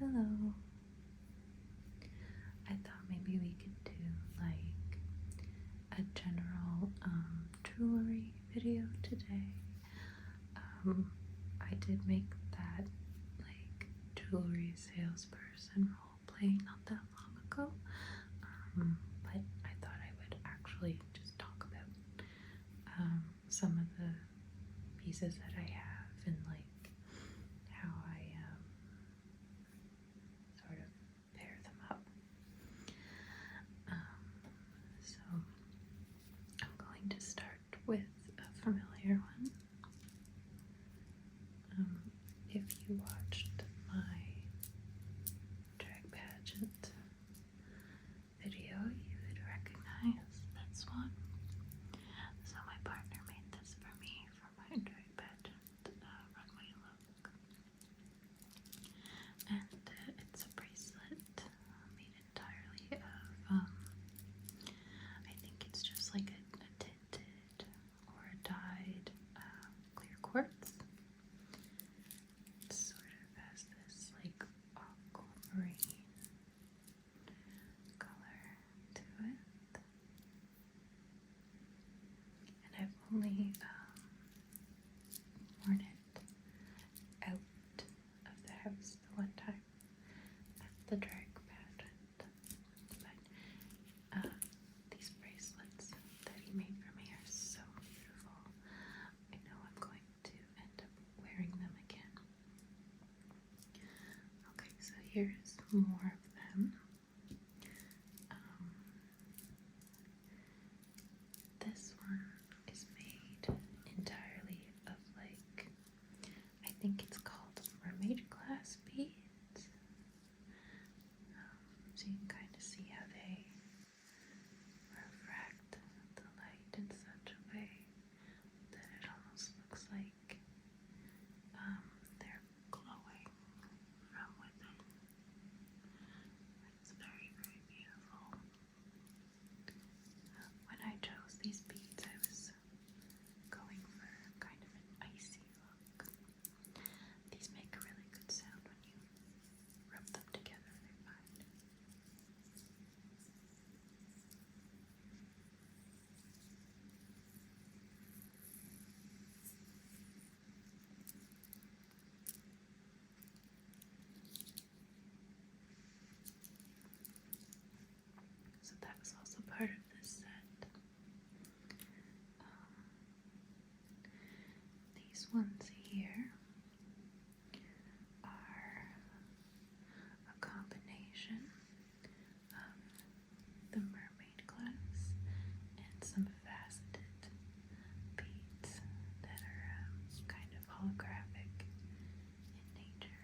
Hello. I thought maybe we could do like a general jewelry video today. I did make that like jewelry salesperson roleplay not that long ago, but I thought I would actually just talk about some of the pieces that I have and like how I sort of pair them up. So I'm going to start with a familiar one. If you watched my drag pageant video, you would recognize this one. So my partner made this for me for my drag pageant runway look. And it's a bracelet made entirely of, I think it's just like a tinted or a dyed clear quartz. It sort of has this like aquamarine color to it. And I've only worn it out of the house the one time at the drag pageant. But these bracelets that he made for me are so beautiful. I know I'm going to end up wearing them again. Okay, so here's more of them. This one is made entirely of like, I think it's called mermaid glass beads. So you can kind of see how they refract the light in such a way that it almost looks like they're glowing from within. It's very, very beautiful. When I chose these beads, I was going for kind of an icy look. These make a really good sound when you rub them together, I find. So that was also part of this set. These ones here are a combination of the mermaid glass and some faceted beads that are kind of holographic in nature.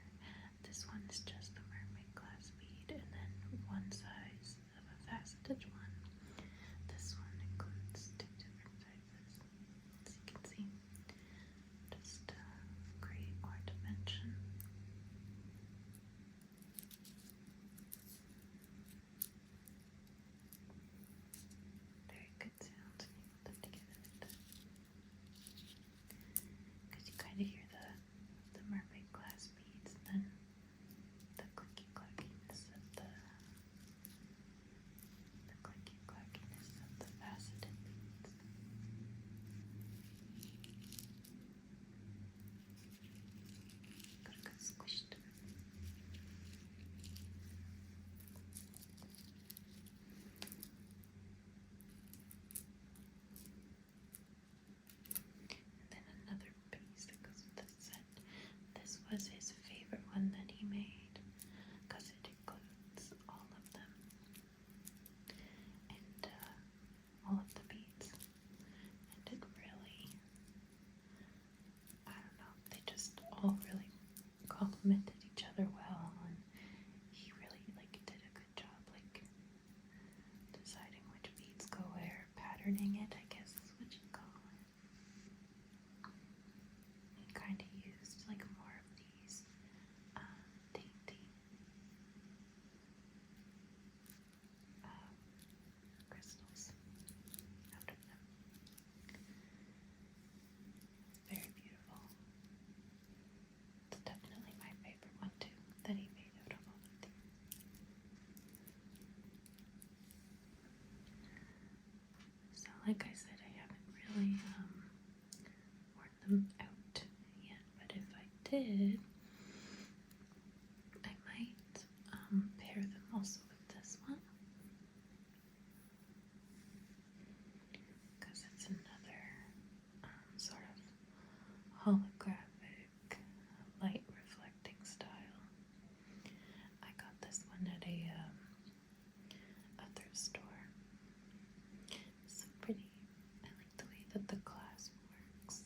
This one is just the mermaid glass bead and then one size of a faceted one. This one includes two different sizes, as you can see, just to create more dimension. Very good sounds when you put them together like that. Because you kind of hear the mermaid glass beads and then the clicky clackiness of the faceted beads. Gotta get squished. And then another piece that goes with this set. This was his favorite one that he made because it includes all of them and all of the beads. And it really, I don't know, they just all really complemented each other well, and he really like did a good job like deciding which beads go where, patterning it, I guess is what you call it. He kind of used like more of these dainty crystals out of them. Very beautiful. It's definitely my favorite like I said, I haven't really worn them out yet, but if I did, I might pair them also with this one, because it's another sort of holographic, light reflecting style. I got this one at a thrift store. It's so pretty. I like the way that the glass works.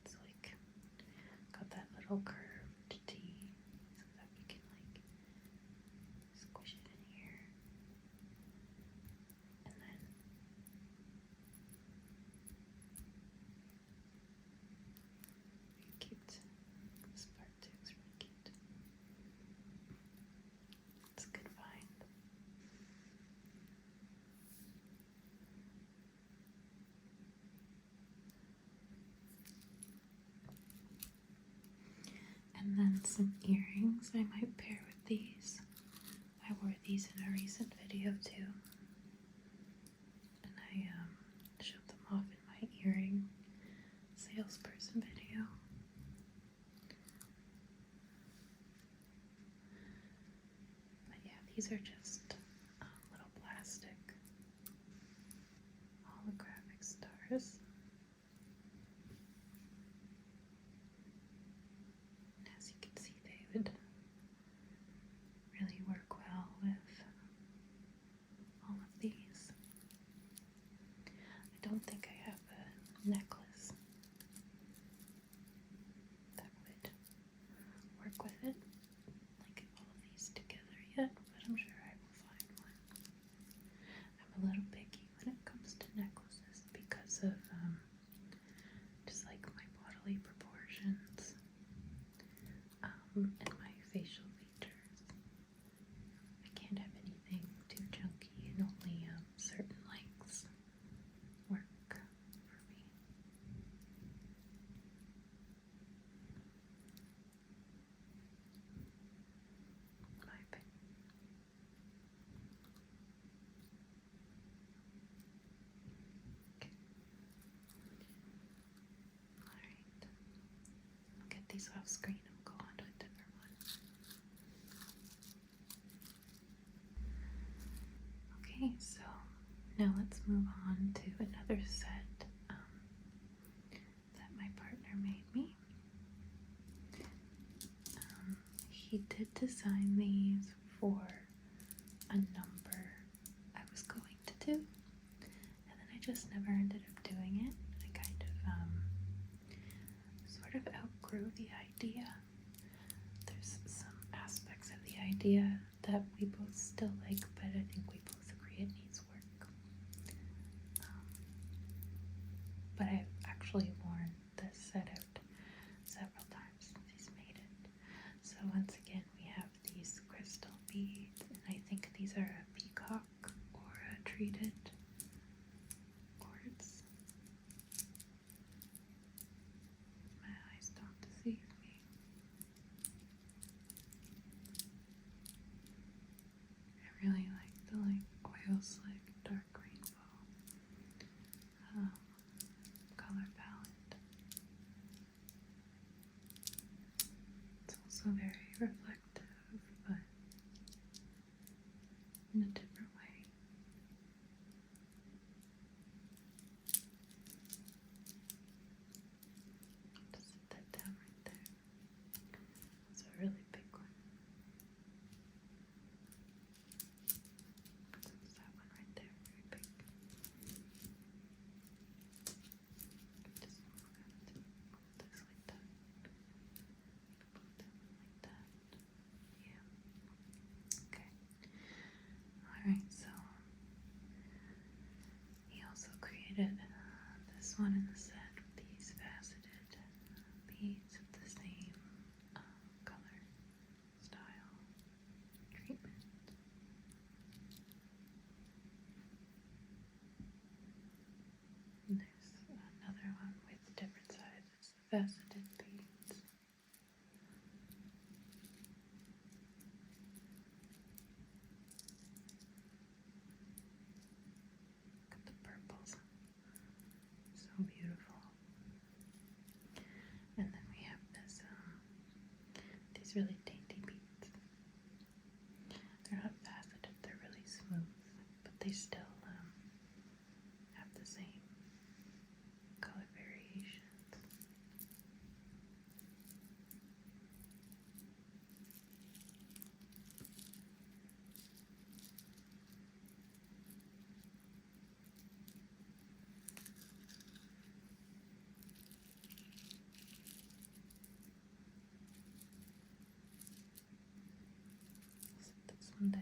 It's like got that little curved T so that we can like squish it in here, and then cute. This part too is really cute. It's a good find. And then some earrings I might pair with these. I wore these in a recent video too. And I showed them off in my earring salesperson video. But yeah, these are just little plastic holographic stars. And as you can see, they would really work well with all of these. I don't think I have a necklace that would work with it, like all of these together yet, but I'm sure I will find one. I'm a little picky when it comes to necklaces because of just like my bodily proportions and my facial features. I can't have anything too chunky, and only certain lengths work for me. My opinion. Okay. Alright. I'll get these off screen and we'll go on to a different one. Okay, so now let's move on to another set that my partner made me. He did design these for a number I was going to do, and then I just never ended up doing it. I kind of sort of outgrew the idea. There's some aspects of the idea that we both still like, but I think we both agree it needs work. But I've actually worn this set out several times since he's made it. So once again, we have these crystal beads, and I think these are a peacock or a treated quartz. My eyes don't deceive me. I really like the oil slick dark rainbow color palette. It's also very reflective, but in a different way. Just set that down right there. It's a really big one. So it's that one right there, very big. Just move this like that. Move that one like that. Yeah. Okay. Alright, so he also created this one in the set with these faceted beads of the same color, style, treatment. And there's another one with different sizes, faceted beads. these really dainty beads. They're not faceted, they're really smooth, but they still have the same color variations. Set this one down.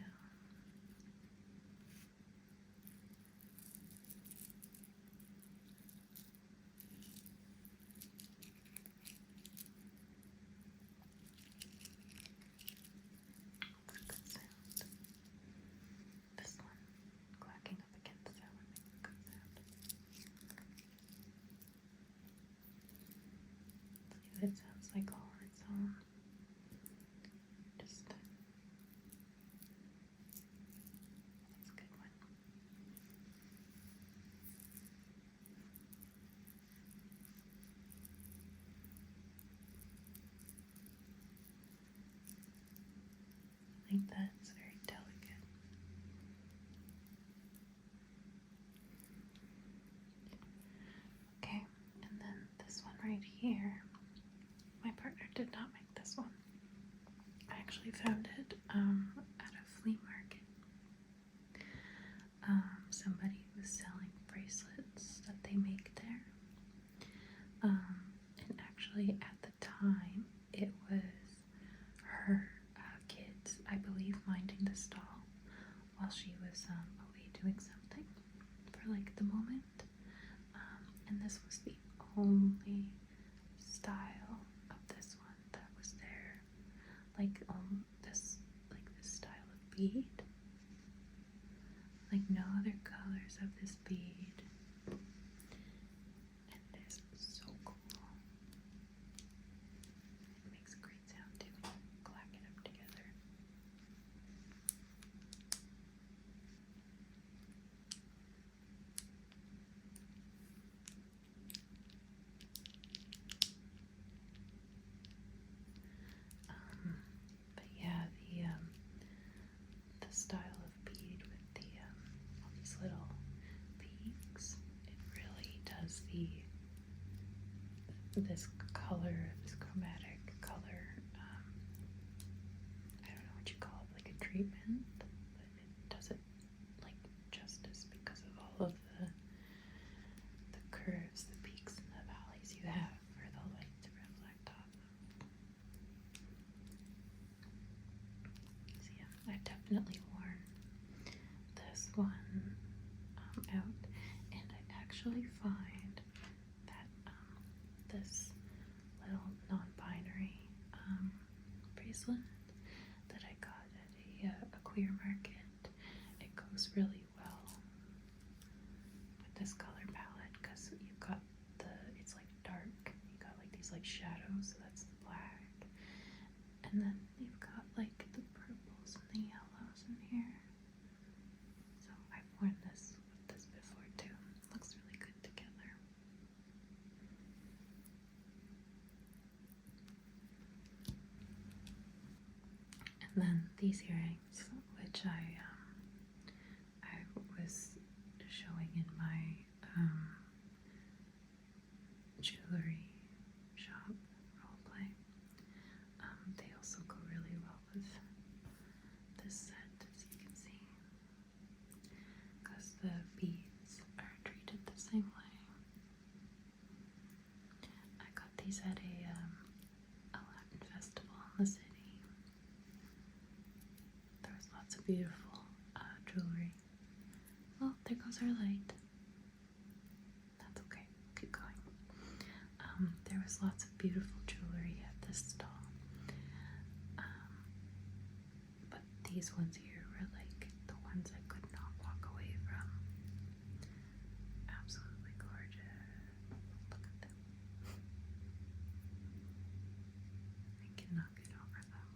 That's a good sound. This one, clacking up against that one, makes a good sound. See, that sounds like all on its own. Just that's a good one. I think that's very delicate. Okay, and then this one right here. My partner did not make this one. I actually found it at a flea market. Somebody was selling bracelets that they make there. And actually at the time it was her kids, I believe, minding the stall while she was away doing something for like the moment. And this was the only style of this one that was there. Like this style of bead. Like no other colors of this bead. And it is so cool. It makes a great sound too when you clack it up together. But yeah, the style of bead with the all these little peaks, it really does this color, this chromatic color. I don't know what you call it, like a treatment, but it does it like justice because of all of the curves, the peaks, and the valleys you have for the light to reflect off of. So yeah, I've definitely worn this one out, and I actually find that this little non-binary bracelet that I got at a queer market, it goes really well with this color palette because you've got it's like dark, you got like these like shadows, so that's the black, and then you've got like the purples and the yellows in here. So I've worn this with this before too. It looks really good together. And then these earrings, which I was showing in my jewelry shop roleplay. They also go really well with this set, as you can see, because the beads are treated the same way. I got these at a Latin festival in the city. There was lots of beautiful jewelry. Well, there goes our light. That's okay. Keep going. There was lots of beautiful jewelry at this stall. But these ones here were like the ones I could not walk away from. Absolutely gorgeous. Look at them. I cannot get over them.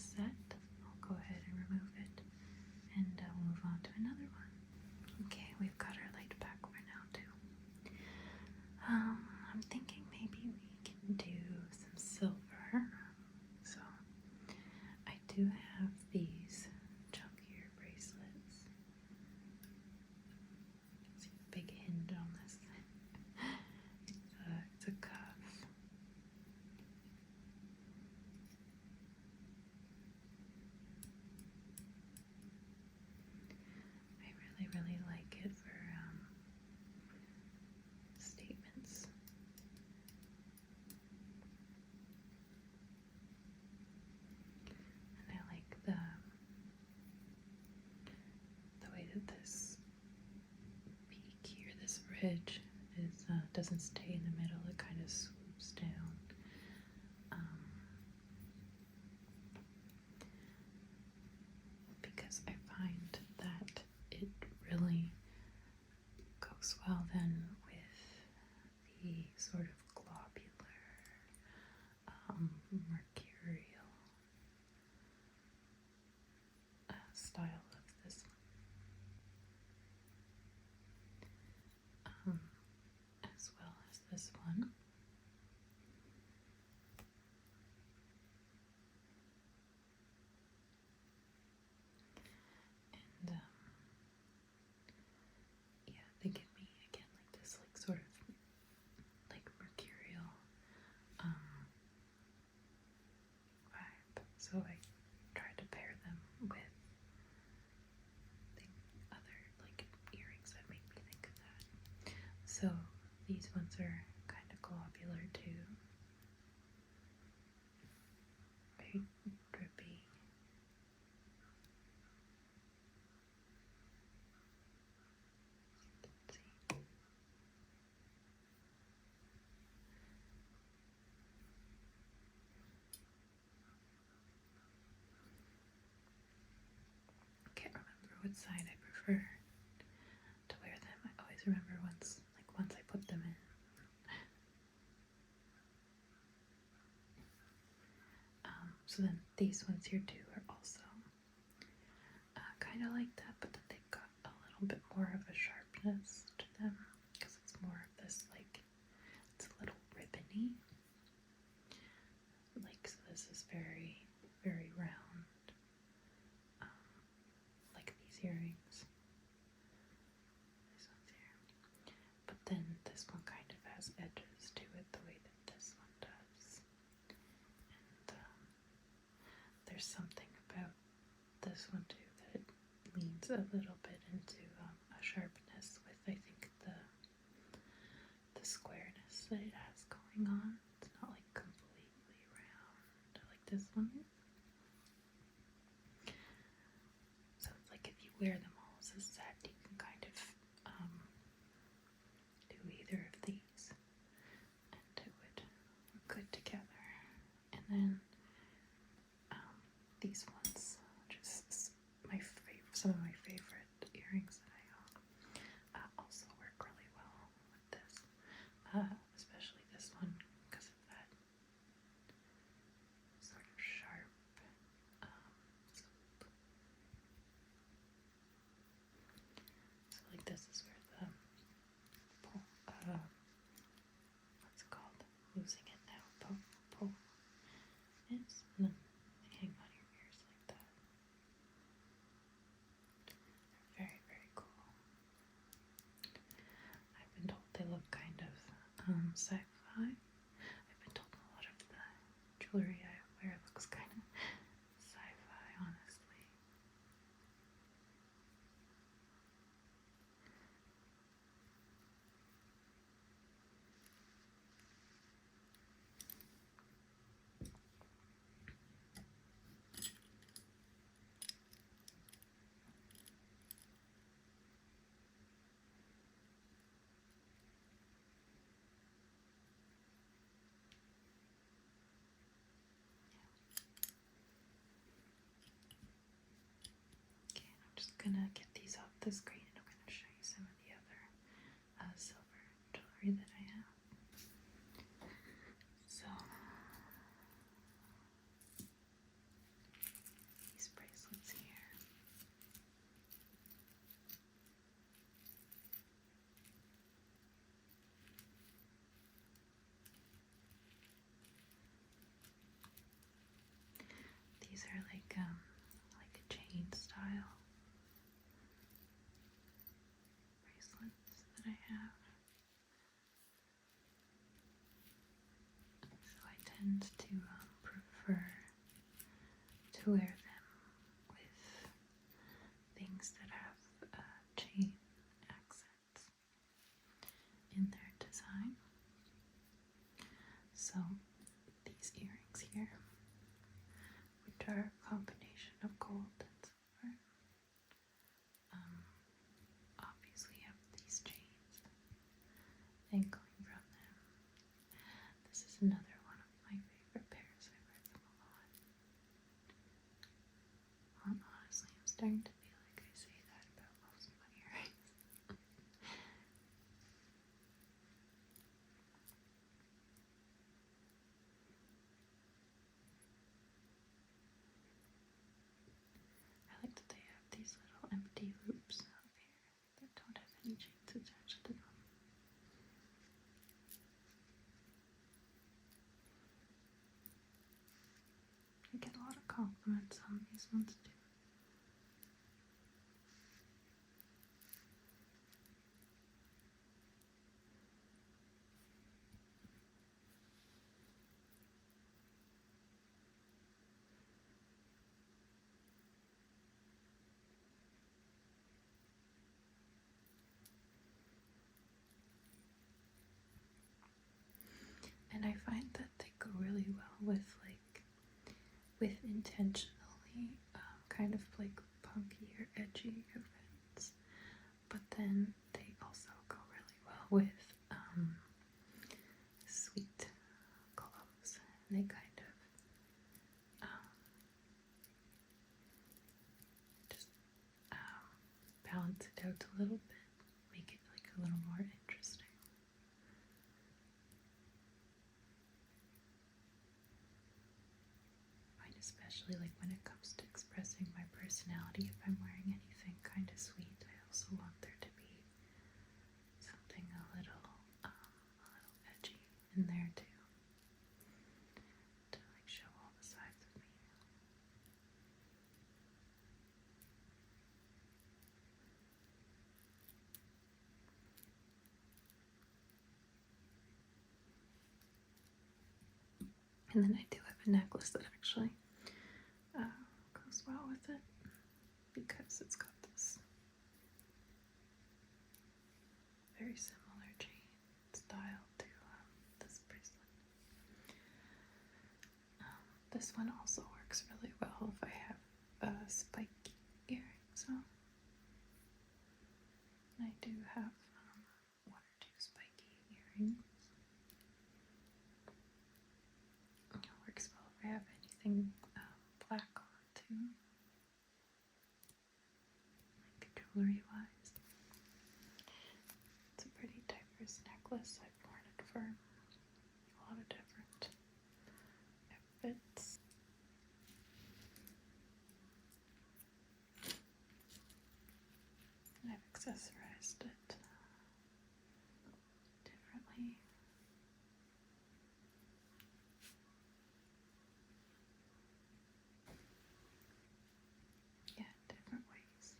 this set, I'll go ahead and remove it and we'll move on to another one. Okay, we've got our light back for now too. I'm thinking maybe we can do some silver. So I do have these chunkier bracelets. See a big hinge on this. It's a cuff. I really like it for statements. And I like the way that this peak here, this ridge, is doesn't stay in the middle. It kind of swoops down. Because I find that it really goes well then with the sort of globular, mercurial style of this one, as well as this one. And yeah, they give me again like this, like sort of like mercurial vibe. So I tried to pair them with the other like earrings that make me think of that. So these ones are kind of globular too. Very drippy. Can't remember what side I prefer to wear them. I always remember once I put them in. So then these ones here too are also kind of like that, but then they've got a little bit more of a sharpness to them because it's more of this like, it's a little ribbony. Like, so this is very, very round, like these earrings. This one's here. But then this one kind of has edges to it the way that this one does. And there's something about this one too that leans a little bit into a sharpness with, I think, the squareness that it has going on. It's not like completely round like this one is. So it's like if you wear them all as a set, you can kind of do either of these and it would look good together. And then these ones, just some of my favorite earrings that I own, also work really well with this, especially this one because of that sort of sharp swoop. So like this is where the what's it called? Losing it now. Pull is, and then they hang on your ears like that. They're very, very cool. I've been told they look kind of sci-fi. I've been told a lot of the jewelry I wear looks kind of sci-fi, honestly. Okay, I'm just gonna get these off the screen and I'm gonna show you some of the other silver jewelry that I have. So They're like a chain style bracelets that I have. So I tend to prefer to wear them with things that have chain accents in their design. So these earrings here, which are a combination of gold and silver, obviously have these chains dangling from them. This is another one of my favorite pairs. I wear them a lot. Honestly, I'm starting to feel like I say that about most of my earrings. I like that they have these little empty loops up here that don't have any chains attached to them. I get a lot of compliments on these ones too. And I find that they go really well with intentionally kind of like punky or edgy events, but then they also go really well with sweet clothes. And they kind of just balance it out a little bit, make it like a little more interesting. Especially like when it comes to expressing my personality, if I'm wearing anything kind of sweet, I also want there to be something a little edgy in there too, to like show all the sides of me. And then I do have a necklace that actually goes well with it, because it's got this very similar chain style to this bracelet. This one also works really well if I have spiky earrings on. I do have one or two spiky earrings. It works well if I have anything black on too, like jewelry wise. It's a pretty diverse necklace. I've worn it for a lot of different outfits. And I've accessorized it differently. Yeah, different ways.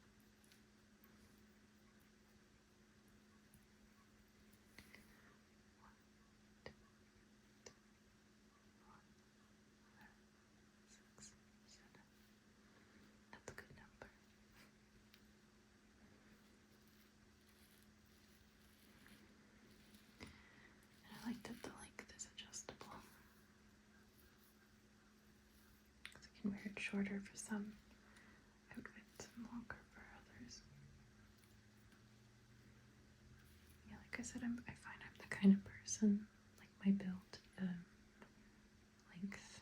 That's a good number. And I like that the length is adjustable, because I can wear it shorter for some outfits and longer for others. Yeah, like I said, I find I'm the kind of person, like my build, length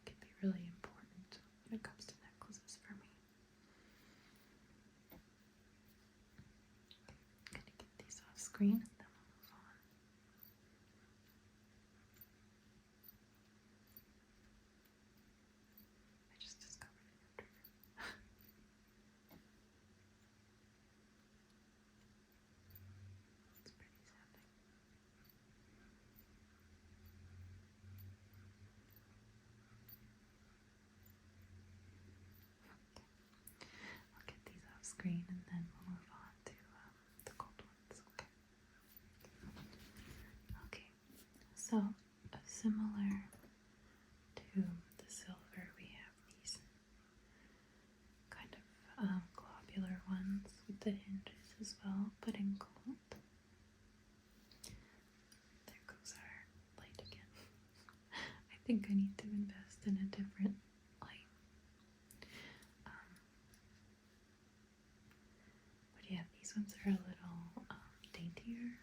can be really important when it comes to necklaces for me. I'm gonna get these off screen and then we'll move on. I just discovered a new trigger. It's pretty sounding. screen and then we'll move on to the gold ones. Okay, so similar to the silver, we have these kind of globular ones with the hinges as well, but in gold. There goes our light again. I think I need to invest in a different light. But yeah, these ones are a little daintier.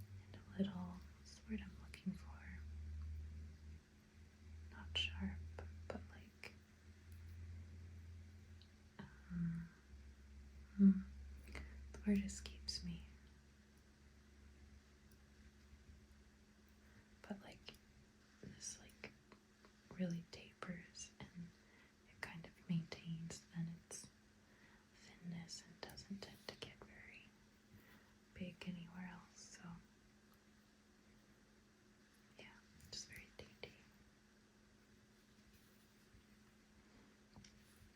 And a little, what's the word I'm looking for? Not sharp, but like, the word escapes me. But like, this like really tapers and it kind of maintains then its thinness and doesn't tend to get very big anywhere else. So yeah, just very dainty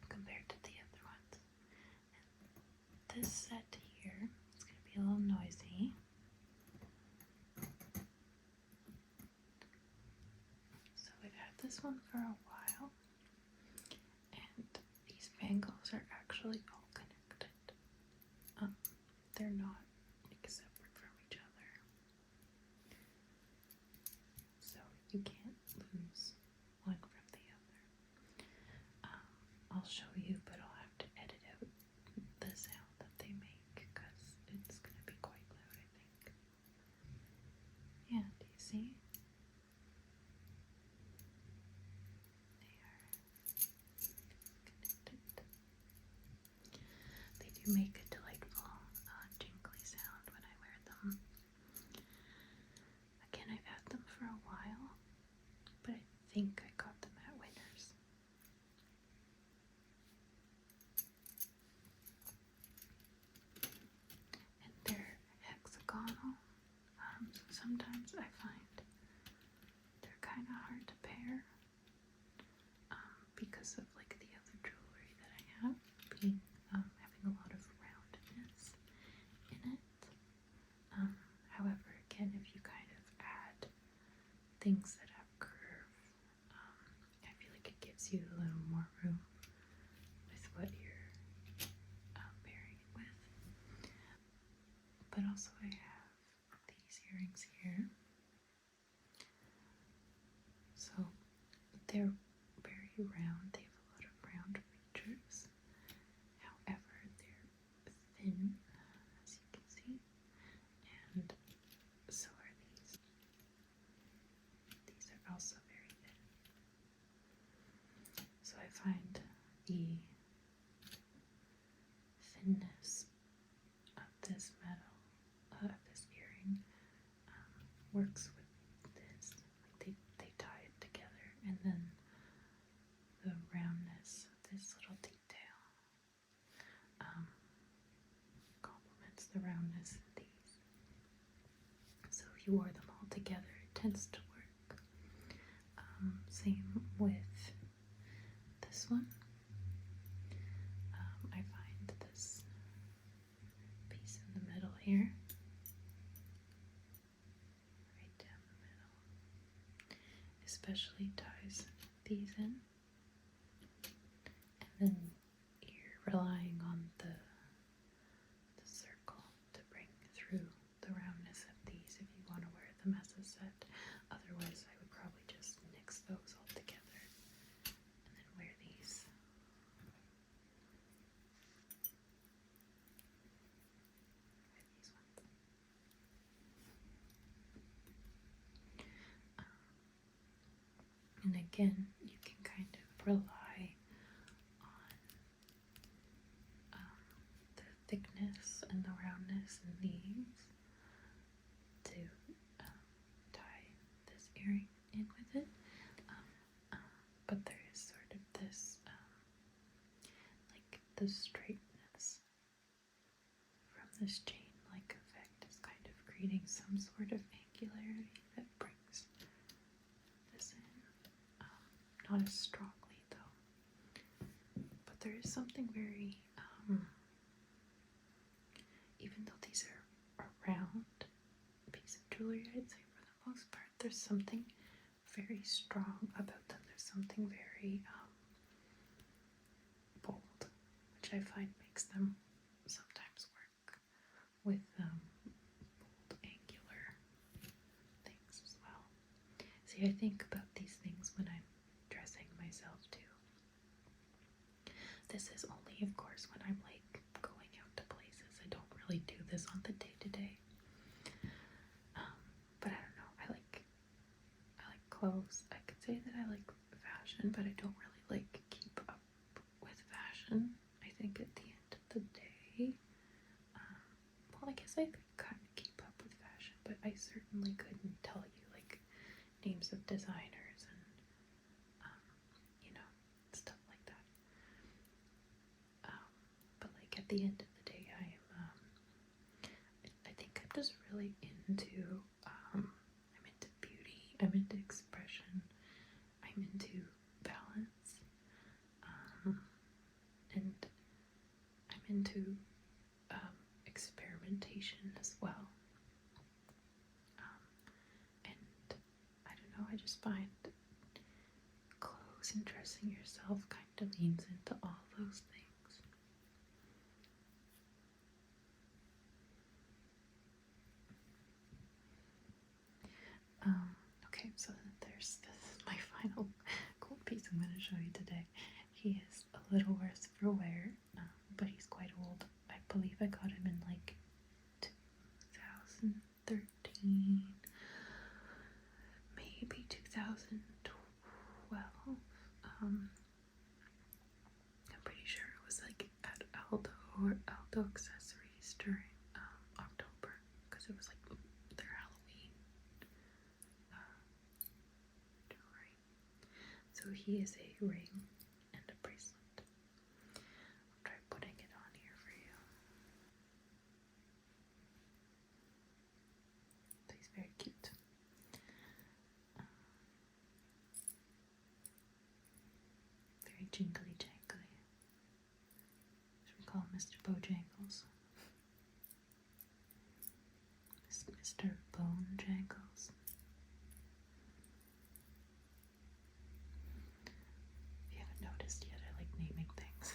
compared to the other ones. And this set here, it's going to be a little noisy. So we've had this one for a while, and these bangles are actually all connected. They're not like separate from each other, so you can't lose one from the other. I'll show you, but I'll have to edit out the sound that they make because it's going to be quite loud, I think. Yeah, do you see? They are connected. They do make a delightful jingly sound when I wear them. Again, I've had them for a while, but I think I got them at Winners. And they're hexagonal, so sometimes I find they're kind of hard to pair because of like the other jewelry that I have being having a lot of roundness in it. However, again, if you kind of add things that have curve, I feel like it gives you a little more room with what you're pairing it with. But also I have these earrings here. So they're very round. They have a lot of round features. However, they're thin, as you can see, and so are these. These are also very thin. So I find the thinness of this metal, this earring, works with this. Like they tie it together, and then the roundness of this little detail complements the roundness of these. So if you wore them all together, it tends to work. Same with this one. I find this piece in the middle here, right down the middle, especially ties these in. And then you're relying on the circle to bring through the roundness of these if you want to wear them as a set. Otherwise, I would probably just mix those all together and then wear these. And again, you can kind of rely on the thickness and the roundness in these to tie this earring in with it. But there is sort of this, like the straightness from this chain-like effect is kind of creating some sort of angularity not as strongly though. But there is something very, even though these are a round piece of jewelry, I'd say for the most part, there's something very strong about them. There's something very bold, which I find makes them sometimes work with bold angular things as well. See, I think about these things when I'm dressing myself too. This is only, of course, when I'm like going out to places. I don't really do this on the day-to-day. But I don't know, I like clothes. I could say that I like fashion, but I don't really like keep up with fashion. I think at the end of the day, well, I guess I could kind of keep up with fashion, but I certainly couldn't tell you like names of designers and you know, stuff like that. But like at the end of the day, I am I think I'm just really into I'm into beauty, I'm into expression, I'm into balance, and I'm into experimentation as well. And I don't know, I just find clothes and dressing yourself kind of leans into all those things. Okay, so this is my final cool piece I'm going to show you today. He is a little worse for wear, but he's quite old. I believe I got him in like 2013, maybe 2012. I'm pretty sure it was like at Aldo or Aldo Accessories during October, because it was like their Halloween jewelry. So he is a ring and a bracelet. I'll try putting it on here for you. So he's very cute. Very jingly jangly. Should we call him Mr. Bojangles? Mr. Bone Jangles. If you haven't noticed yet, I like naming things.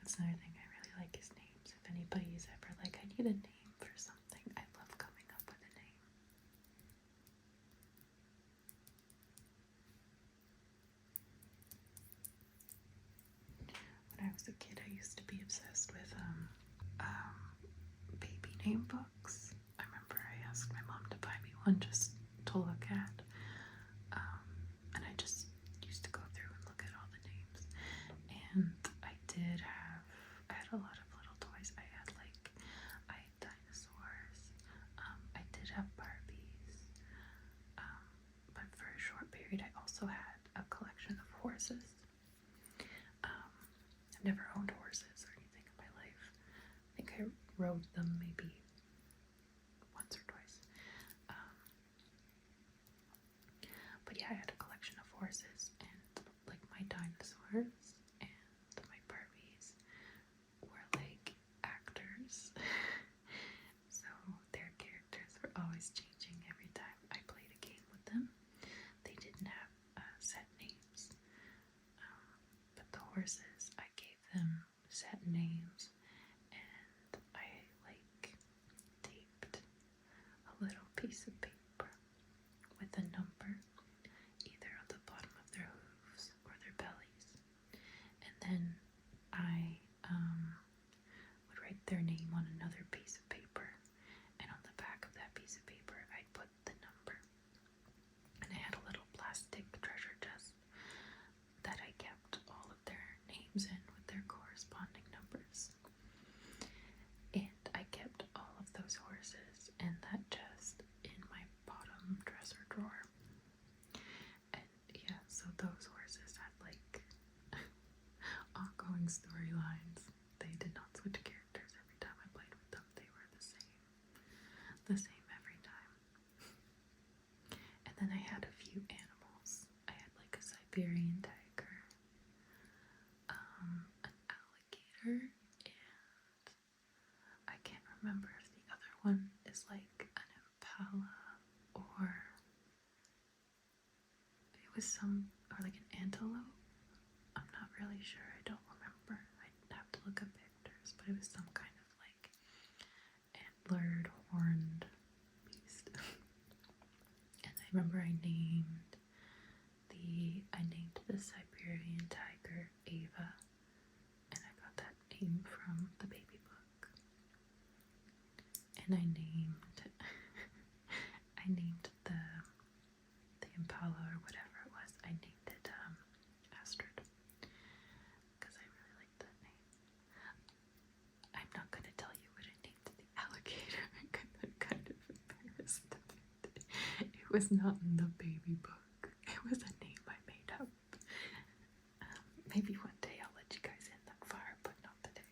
That's another thing I really like is names. If anybody is ever like, I need a name for something, I love coming up with a name. When I was a kid, I used to be obsessed with baby name books. I remember I asked my mom to buy me one just to look at, and I just used to go through and look at all the names. And I had a lot of little toys. I had dinosaurs. I did have Barbies. But for a short period, I also had a collection of horses. I've never owned horses or anything in my life. I think I rode them maybe once or twice. But yeah, I had a collection of horses, and like my dinosaurs and my Barbies were like actors. So their characters were always changing every time I played a game with them. They didn't have set names, but the horses, I gave them set names, and I like taped a little piece of paper with a number either on the bottom of their hooves or their bellies, and then I would write their name on another piece of paper, and on the back of that piece of paper I'd put the number. And I had a little plastic treasure chest that I kept all of their names in with their corresponding numbers. And I kept all of those horses and that chest in my bottom dresser drawer. And yeah, so those horses had like ongoing storylines. They did not switch characters every time I played with them. They were the same every time. And then I had a few animals. I Siberian tiger, an alligator, and I can't remember if the other one is like an impala or it was some, or like an antelope. I'm not really sure. I don't remember. I'd have to look up pictures, but it was some kind of like antlered, horned beast. And I remember I named the Siberian tiger Ava, and I got that name from the baby book. And I named the impala or whatever it was. I named it Astrid because I really liked that name. I'm not gonna tell you what I named the alligator because I'm kind of embarrassed of it. It was not in the baby book. It was a name I made up. Maybe one day I'll let you guys in that far, but not today.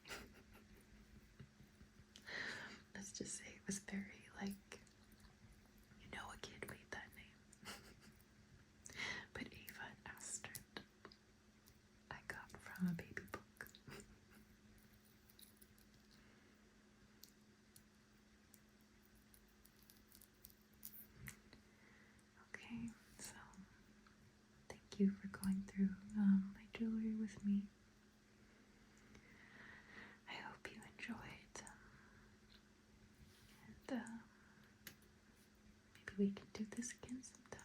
Let's just say it was very like, you know, a kid made that name. But Ava and Astrid I got from a baby book. Okay, so thank you for going through my jewelry with me. I hope you enjoyed. And maybe we can do this again sometime.